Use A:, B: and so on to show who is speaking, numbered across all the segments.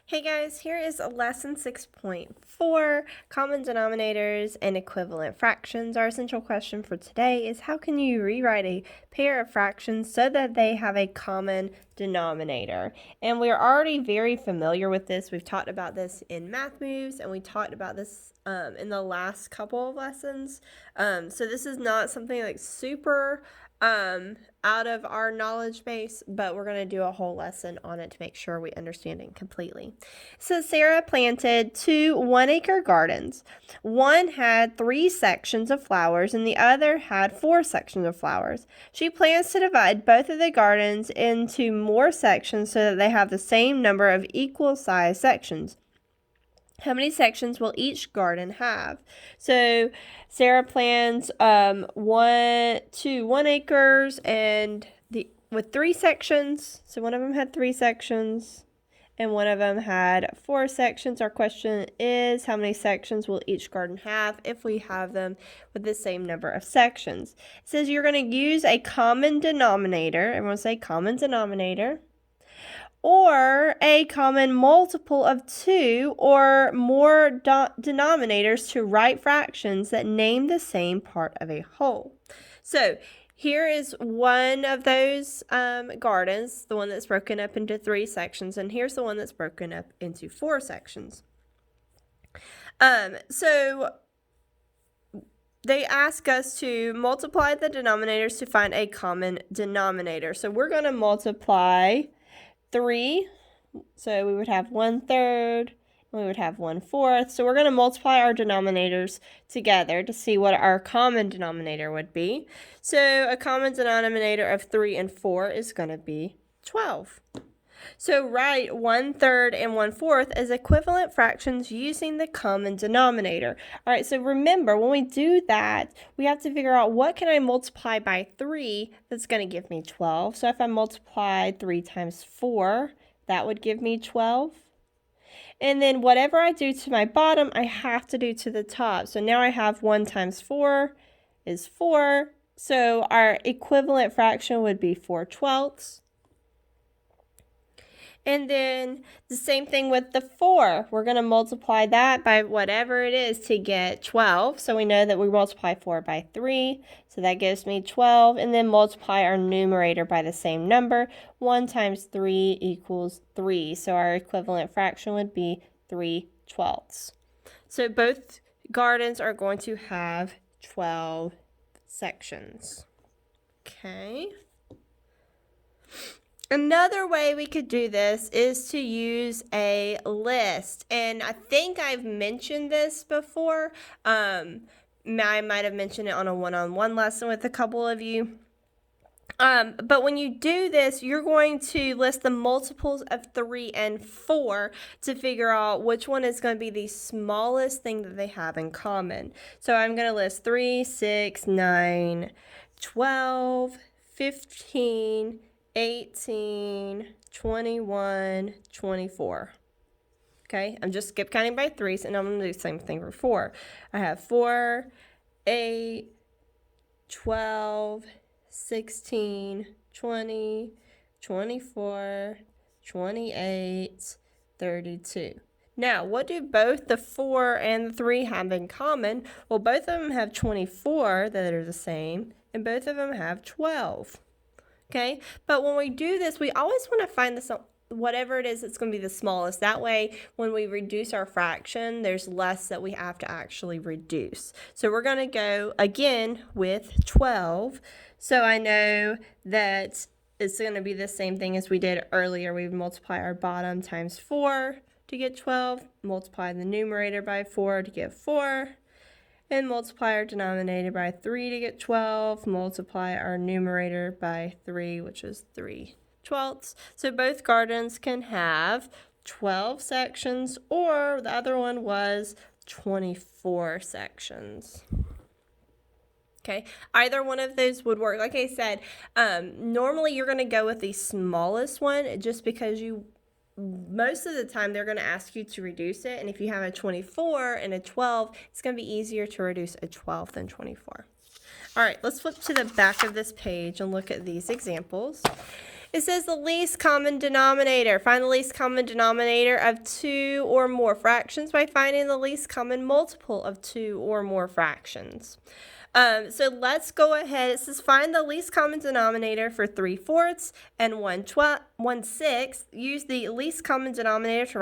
A: Hey guys, here is lesson 6.4, common denominators and equivalent fractions. Our essential question for today is how can you rewrite a pair of fractions so that they have a common denominator? And we're already very familiar with this. We've talked about this in Math Moves and we talked about this in the last couple of lessons. So this is not something like super out of our knowledge base, but we're going to do a whole lesson on it to make sure we understand it completely. So Sarah planted 2 one-acre gardens. One had 3 sections of flowers and the other had 4 sections of flowers. She plans to divide both of the gardens into more sections so that they have the same number of equal-sized sections. How many sections will each garden have? So Sarah plans 2 1 acres and with 3 sections. So one of them had 3 sections and one of them had 4 sections. Our question is how many sections will each garden have if we have them with the same number of sections? It says you're going to use a common denominator. Everyone say common denominator. Or a common multiple of 2 or more denominators to write fractions that name the same part of a whole. So here is one of those gardens, the one that's broken up into 3 sections, and here's the one that's broken up into 4 sections. So they ask us to multiply the denominators to find a common denominator. So we're going to multiply 3, so we would have 1/3, we would have 1/4. So we're going to multiply our denominators together to see what our common denominator would be. So a common denominator of 3 and 4 is going to be 12. So write 1/3 and 1/4 as equivalent fractions using the common denominator. All right, so remember, when we do that, we have to figure out what can I multiply by 3 that's going to give me 12. So if I multiply 3 times 4, that would give me 12. And then whatever I do to my bottom, I have to do to the top. So now I have 1 times 4 is 4. So our equivalent fraction would be 4/12. And then the same thing with the 4. We're going to multiply that by whatever it is to get 12. So we know that we multiply 4 by 3. So that gives me 12. And then multiply our numerator by the same number. 1 times 3 equals 3. So our equivalent fraction would be 3/12. So both gardens are going to have 12 sections. Okay. Another way we could do this is to use a list, and I think I've mentioned this before. I might have mentioned it on a one-on-one lesson with a couple of you. But when you do this, you're going to list the multiples of 3 and 4 to figure out which one is going to be the smallest thing that they have in common. So I'm going to list 3, 6, 9, 12, 15, 18, 21, 24. Okay, I'm just skip counting by 3s, and I'm going to do the same thing for 4. I have 4, 8, 12, 16, 20, 24, 28, 32. Now, what do both the 4 and the 3 have in common? Well, both of them have 24 that are the same, and both of them have 12. Okay, but when we do this, we always want to find whatever it is that's going to be the smallest. That way, when we reduce our fraction, there's less that we have to actually reduce. So we're going to go again with 12. So I know that it's going to be the same thing as we did earlier. We would multiply our bottom times 4 to get 12, multiply the numerator by 4 to get 4. And multiply our denominator by 3 to get 12, multiply our numerator by 3, which is 3/12. So both gardens can have 12 sections, or the other one was 24 sections. Okay, either one of those would work. Like I said, normally you're going to go with the smallest one just because most of the time they're going to ask you to reduce it, and if you have a 24 and a 12, it's going to be easier to reduce a 12 than 24. All right, let's flip to the back of this page and look at these examples. It says the least common denominator. Find the least common denominator of 2 or more fractions by finding the least common multiple of 2 or more fractions. So let's go ahead. It says find the least common denominator for 3/4 and 1/6. Use the least common denominator to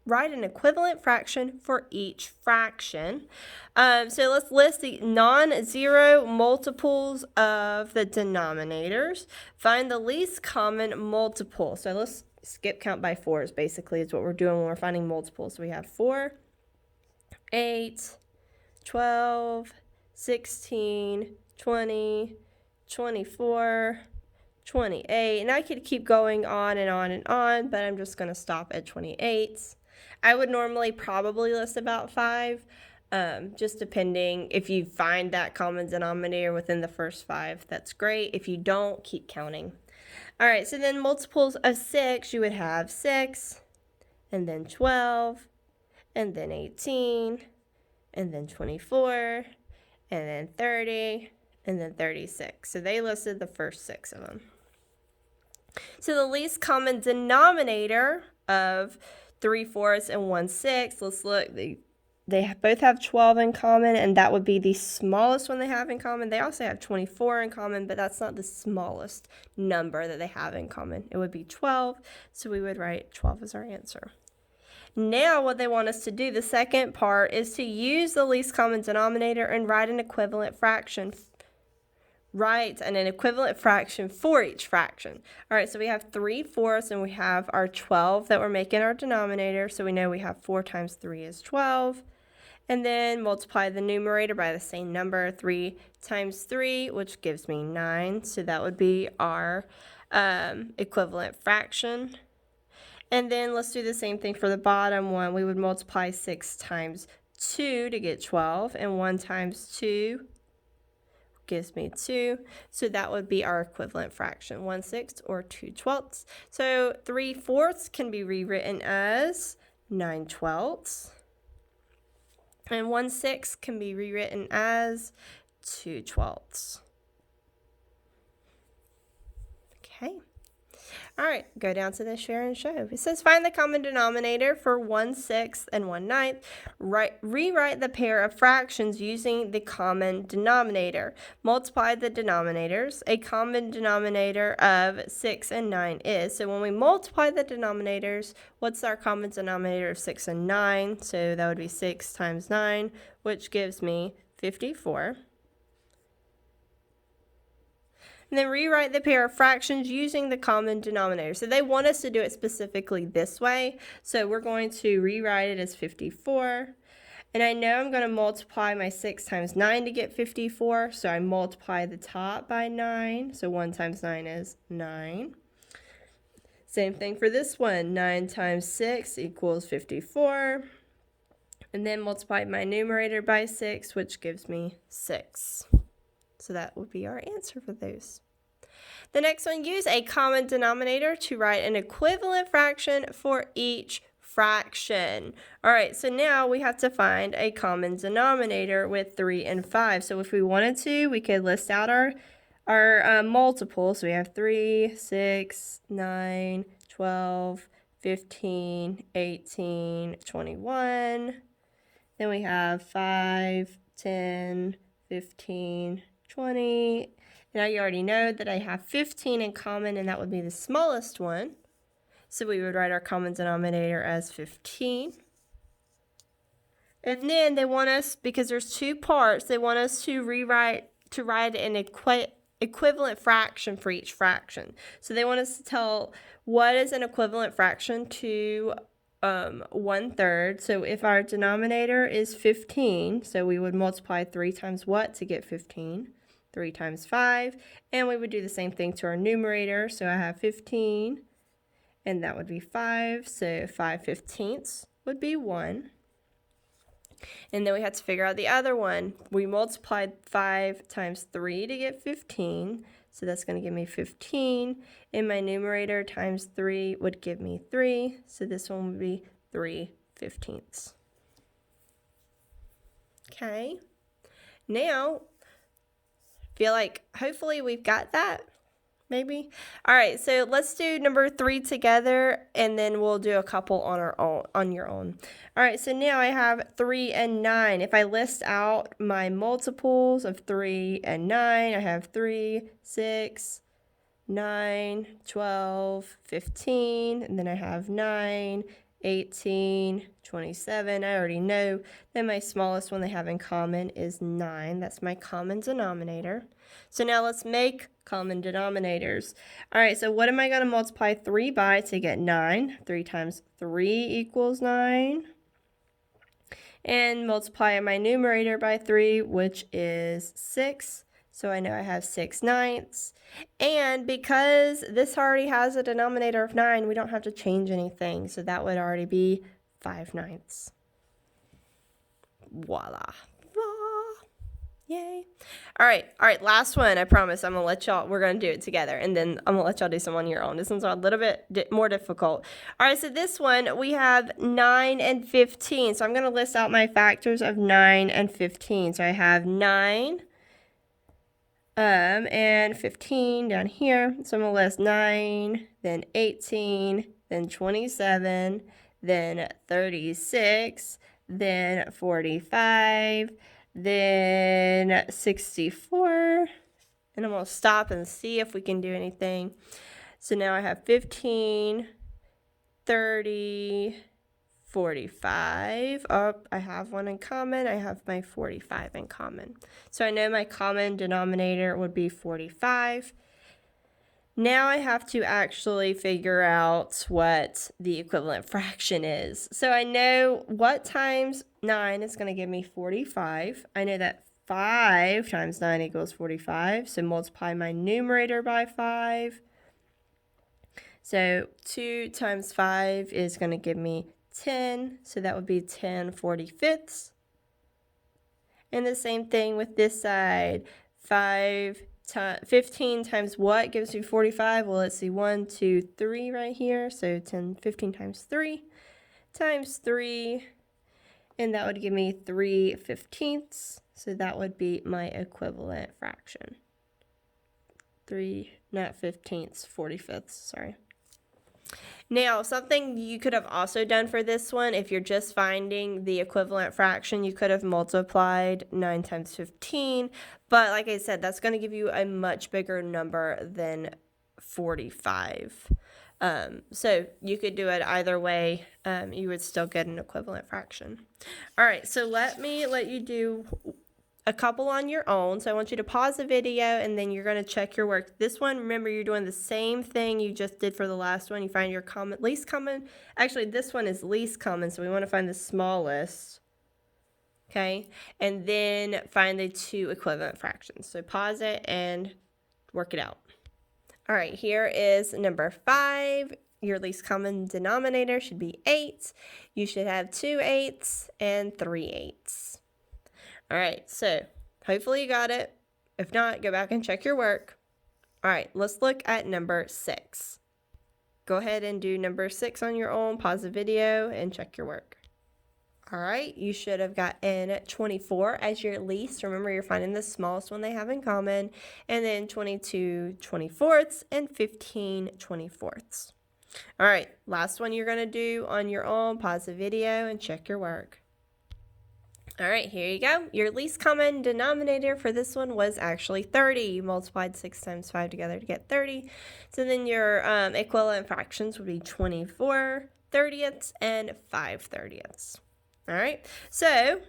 A: write an equivalent fraction for each fraction. So let's list the non-zero multiples of the denominators. Find the least common multiple. So let's skip count by 4s basically is what we're doing when we're finding multiples. So we have 4, 8, 12, 16, 20, 24, 28. And I could keep going on and on and on, but I'm just going to stop at 28. I would normally probably list about 5, just depending. If you find that common denominator within the first 5, that's great. If you don't, keep counting. All right, so then multiples of 6, you would have 6, and then 12, and then 18, and then 24, and then 30, and then 36. So they listed the first 6 of them. So the least common denominator of 3/4 and 1/6, let's look. They both have 12 in common, and that would be the smallest one they have in common. They also have 24 in common, but that's not the smallest number that they have in common. It would be 12, so we would write 12 as our answer. Now what they want us to do, the second part, is to use the least common denominator and write an equivalent fraction. Write an equivalent fraction for each fraction. All right, so we have 3/4 and we have our 12 that we're making our denominator. So we know we have 4 times 3 is 12. And then multiply the numerator by the same number, 3 times 3, which gives me 9. So that would be our equivalent fraction. And then let's do the same thing for the bottom one. We would multiply 6 times 2 to get 12, and 1 times 2 gives me 2. So that would be our equivalent fraction, 1/6 or 2/12. So 3/4 can be rewritten as 9/12. And 1/6 can be rewritten as 2/12. Okay. All right, go down to the share and show. It says find the common denominator for 1/6 and 1/9. Rewrite the pair of fractions using the common denominator. Multiply the denominators. A common denominator of 6 and 9 is. So when we multiply the denominators, what's our common denominator of 6 and 9? So that would be 6 times 9, which gives me 54. And then rewrite the pair of fractions using the common denominator. So they want us to do it specifically this way. So we're going to rewrite it as 54. And I know I'm going to multiply my 6 times 9 to get 54. So I multiply the top by 9. So 1 times 9 is 9. Same thing for this one. 9 times 6 equals 54. And then multiply my numerator by 6, which gives me 6. So that would be our answer for those. The next one, use a common denominator to write an equivalent fraction for each fraction. All right, so now we have to find a common denominator with 3 and 5. So if we wanted to, we could list out our multiples. So we have 3, 6, 9, 12, 15, 18, 21. Then we have 5, 10, 15, 20. Now you already know that I have 15 in common, and that would be the smallest one. So we would write our common denominator as 15. And then they want us, because there's 2 parts, they want us to write an equivalent fraction for each fraction. So they want us to tell what is an equivalent fraction to 1/3. So if our denominator is 15, so we would multiply 3 times what to get 15? 3 times 5, and we would do the same thing to our numerator. So I have 15, and that would be 5, so 5/15 would be 1. And then we had to figure out the other one. We multiplied 5 times 3 to get 15, so that's going to give me 15, and my numerator times 3 would give me 3, so this one would be 3/15. Okay, now feel like hopefully we've got that. maybe. All right, so let's do number 3 together, and then we'll do a couple on our own, on your own. All right, so now I have 3 and 9. If I list out my multiples of 3 and 9, I have 3, 6, 9, 12, 15, and then I have 9, 18, 27. I already know that my smallest one they have in common is 9. That's my common denominator. So now let's make common denominators. All right, so what am I going to multiply 3 by to get 9? 3 times 3 equals 9. And multiply my numerator by 3, which is 6. So I know I have 6/9. And because this already has a denominator of 9, we don't have to change anything. So that would already be 5/9. Voila. Yay. All right, last one. I promise I'm gonna let y'all, we're gonna do it together, and then I'm gonna let y'all do some on your own. This one's a little bit more difficult. All right, so this one we have 9 and 15. So I'm gonna list out my factors of 9 and 15. So I have 9 and 15 down here. So I'm gonna list 9, then 18, then 27, then 36, then 45, then 64, and I'm going to stop and see if we can do anything. So now I have 15, 30, 45. Oh, I have one in common. I have my 45 in common. So I know my common denominator would be 45. Now I have to actually figure out what the equivalent fraction is. So I know what times 9 is going to give me 45. I know that 5 times 9 equals 45. So multiply my numerator by 5. So 2 times 5 is going to give me 10. So that would be 10 45ths. And the same thing with this side. 15 times what gives me 45? Well, let's see, 1, 2, 3 right here. So 15 times 3 times 3, and that would give me 3/15. So that would be my equivalent fraction. 3, not 15ths, 45ths, sorry. Now, something you could have also done for this one, if you're just finding the equivalent fraction, you could have multiplied 9 times 15. But like I said, that's going to give you a much bigger number than 45. So you could do it either way. You would still get an equivalent fraction. All right, so let me let you do a couple on your own. So I want you to pause the video, and then you're going to check your work. This one, remember, you're doing the same thing you just did for the last one. You find your least common. Actually, this one is least common, so we want to find the smallest. Okay, and then find the 2 equivalent fractions. So pause it and work it out. All right, here is number 5. Your least common denominator should be 8. You should have 2 8s and 3 8s. All right, so hopefully you got it. If not, go back and check your work. All right, let's look at number 6. Go ahead and do number 6 on your own. Pause the video and check your work. All right, you should have gotten 24 as your least. Remember, you're finding the smallest one they have in common. And then 22 24ths and 15 24ths. All right, last one you're going to do on your own. Pause the video and check your work. All right, here you go. Your least common denominator for this one was actually 30. You multiplied 6 times 5 together to get 30. So then your equivalent fractions would be 24 30ths and 5 30ths. All right, so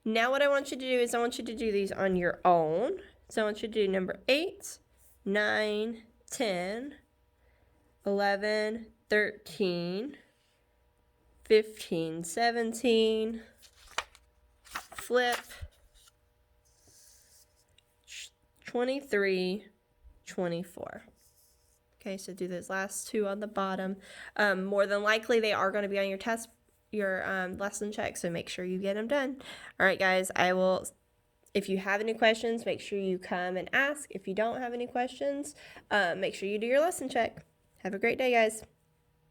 A: now what I want you to do is I want you to do these on your own. So I want you to do number 8, 9, 10, 11, 13, 15, 17, flip, 23, 24. Okay, so do those last 2 on the bottom. More than likely, they are going to be on your test, your lesson check, so make sure you get them done. All right, guys, if you have any questions, make sure you come and ask. If you don't have any questions, make sure you do your lesson check. Have a great day, guys.